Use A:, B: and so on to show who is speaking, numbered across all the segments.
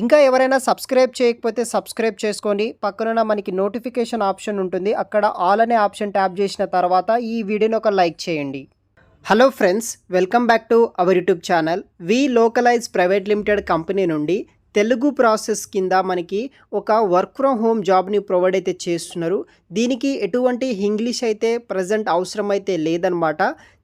A: ఇంకా ఎవరైనా సబ్స్క్రైబ్ చేయకపోతే సబ్స్క్రైబ్ చేసుకోండి. పక్కనున్న మనకి నోటిఫికేషన్ ఆప్షన్ ఉంటుంది. అక్కడ ఆల్ అనే ఆప్షన్ ట్యాప్ చేసిన తర్వాత ఈ వీడియోని ఒక లైక్ చేయండి. Hello friends, welcome back to our YouTube channel. Welocalize private limited company నుండి తెలుగు ప్రాసెస్ కింద మనకి ఒక వర్క్ ఫ్రమ్ హోమ్ జాబ్ని ప్రొవైడ్ అయితే చేస్తున్నారు. దీనికి ఎటువంటి ఇంగ్లీష్ అయితే ప్రజెంట్ అవసరం అయితే లేదనమాట.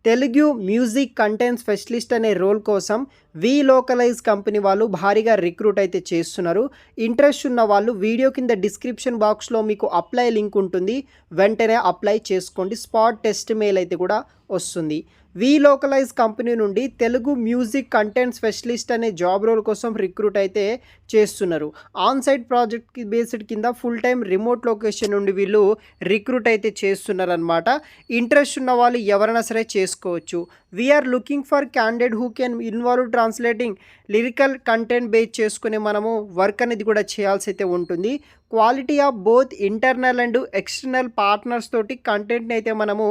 A: తెలుగు మ్యూజిక్ కంటెంట్ స్పెషలిస్ట్ అనే రోల్ కోసం వి లోకలైజ్ కంపెనీ వాళ్ళు భారీగా రిక్రూట్ అయితే చేస్తున్నారు. ఇంట్రెస్ట్ ఉన్న వాళ్ళు వీడియో కింద డిస్క్రిప్షన్ బాక్స్లో మీకు అప్లై లింక్ ఉంటుంది. వెంటనే అప్లై చేసుకోండి. స్పాట్ టెస్ట్ మెయిల్ అయితే కూడా వస్తుంది. వి లోకలైజ్ కంపెనీ నుండి తెలుగు మ్యూజిక్ కంటెంట్ స్పెషలిస్ట్ అనే జాబ్ రోల్ కోసం రిక్రూట్ అయితే చేస్తున్నారు. ఆన్ సైట్ ప్రాజెక్ట్ బేస్డ్ కింద ఫుల్ టైం రిమోట్ లొకేషన్ నుండి వీళ్ళు రిక్రూట్ అయితే చేస్తున్నారు అనమాట. ఇంట్రెస్ట్ ఉన్న వాళ్ళు ఎవరైనా సరే చేసుకోవచ్చు. We are looking for candidate who can involve translating lyrical content base చేసుకుని మనము వర్క్ అనేది కూడా చేయాల్సి అయితే ఉంటుంది. Quality of both internal and external partners తోటి కంటెంట్ని అయితే మనము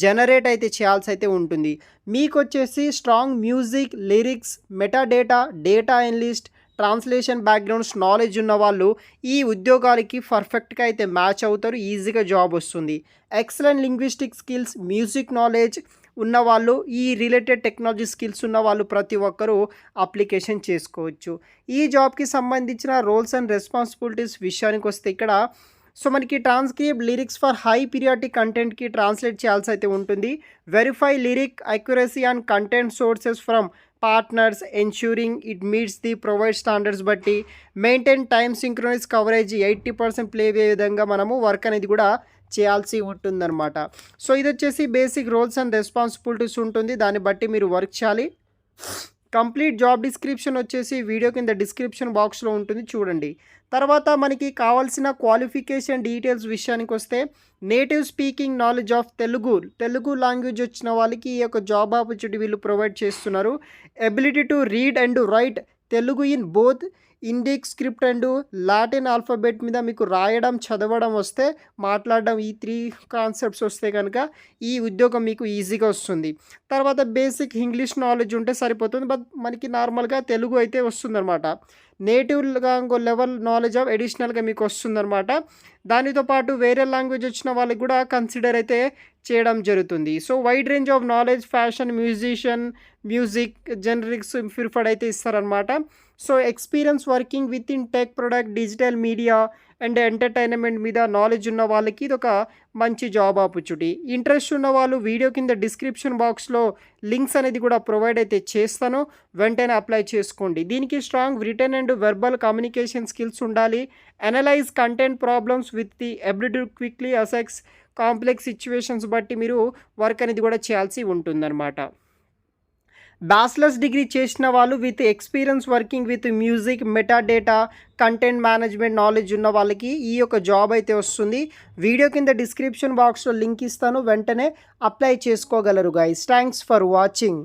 A: జనరేట్ అయితే చేయాల్సి అయితే ఉంటుంది. మీకు వచ్చేసి strong music, lyrics, metadata, data analyst, translation backgrounds knowledge ఉన్న వాళ్ళు ఈ ఉద్యోగాలకి పర్ఫెక్ట్గా అయితే మ్యాచ్ అవుతారు. ఈజీగా జాబ్ వస్తుంది. Excellent linguistic skills, music knowledge ఉన్నవాళ్ళు, ఈ రిలేటెడ్ టెక్నాలజీ స్కిల్స్ ఉన్న వాళ్ళు ప్రతి ఒక్కరూ అప్లికేషన్ చేసుకోవచ్చు. ఈ జాబ్కి సంబంధించిన రోల్స్ అండ్ రెస్పాన్సిబిలిటీస్ విషయానికి వస్తే ఇక్కడ మనకి transcript lyrics for high periodic కంటెంట్కి ట్రాన్స్లేట్ చేయాల్సి అయితే ఉంటుంది. Verify lyric accuracy and content sources from partners ensuring it meets the provide standards బట్టి maintain time synchronise coverage 80% play అయ్యే విధంగా మనము వర్క్ అనేది కూడా చేయాల్సి ఉంటుందన్నమాట. ఇది వచ్చేసి బేసిక్ రోల్స్ అండ్ రెస్పాన్సిబిలిటీస్ ఉంటుంది. దాన్ని బట్టి మీరు వర్క్ చేయాలి. కంప్లీట్ జాబ్ డిస్క్రిప్షన్ వచ్చేసి వీడియో కింద డిస్క్రిప్షన్ బాక్స్లో ఉంటుంది, చూడండి. తర్వాత మనకి కావాల్సిన క్వాలిఫికేషన్ డీటెయిల్స్ విషయానికి వస్తే native speaking knowledge of Telugu language వచ్చిన వాళ్ళకి ఈ యొక్క జాబ్ ఆపర్చునిటీ వీళ్ళు ప్రొవైడ్ చేస్తున్నారు. Ability to read and right Telugu in both Indic script and Latin alphabet మీద మీకు రాయడం, చదవడం వస్తే, మాట్లాడడం, ఈ 3 కాన్సెప్ట్స్ వస్తే కనుక ఈ ఉద్యోగం మీకు ఈజీగా వస్తుంది. తర్వాత బేసిక్ ఇంగ్లీష్ నాలెడ్జ్ ఉంటే సరిపోతుంది. బట్ మనకి నార్మల్గా తెలుగు అయితే వస్తుందన్నమాట. నేటివ్గా ఇంకో లెవెల్ నాలెడ్జ్ ఆఫ్ ఎడిషనల్గా మీకు వస్తుందన్నమాట. దానితో పాటు వేరే లాంగ్వేజ్ వచ్చిన వాళ్ళకి కూడా కన్సిడర్ అయితే చేయడం జరుగుతుంది. Wide range of knowledge, fashion, music generics preferred అయితే ఇస్తారనమాట. Experience working with in tech product, digital media and entertainment మీద నాలెడ్జ్ ఉన్న వాళ్ళకి ఇది ఒక మంచి జాబ్ ఆపర్చునిటీ. ఇంట్రెస్ట్ ఉన్న వాళ్ళు వీడియో కింద డిస్క్రిప్షన్ బాక్స్లో లింక్స్ అనేది కూడా ప్రొవైడ్ అయితే చేస్తాను. వెంటనే అప్లై చేసుకోండి. దీనికి strong written and verbal communication skills ఉండాలి. Analyse content problems with the ability to quickly assess complex situations బట్టి మీరు వర్క్ అనేది కూడా చేయాల్సి ఉంటుందన్నమాట. బ్యాచిలర్స్ డిగ్రీ చేసిన వాళ్ళు with experience working with music, metadata, content management knowledge ఉన్న వాళ్ళకి ఈ యొక్క జాబ్ అయితే వస్తుంది. వీడియో కింద డిస్క్రిప్షన్ బాక్స్లో లింక్ ఇస్తాను, వెంటనే అప్లై చేసుకోగలరు గైస్. Thanks for watching.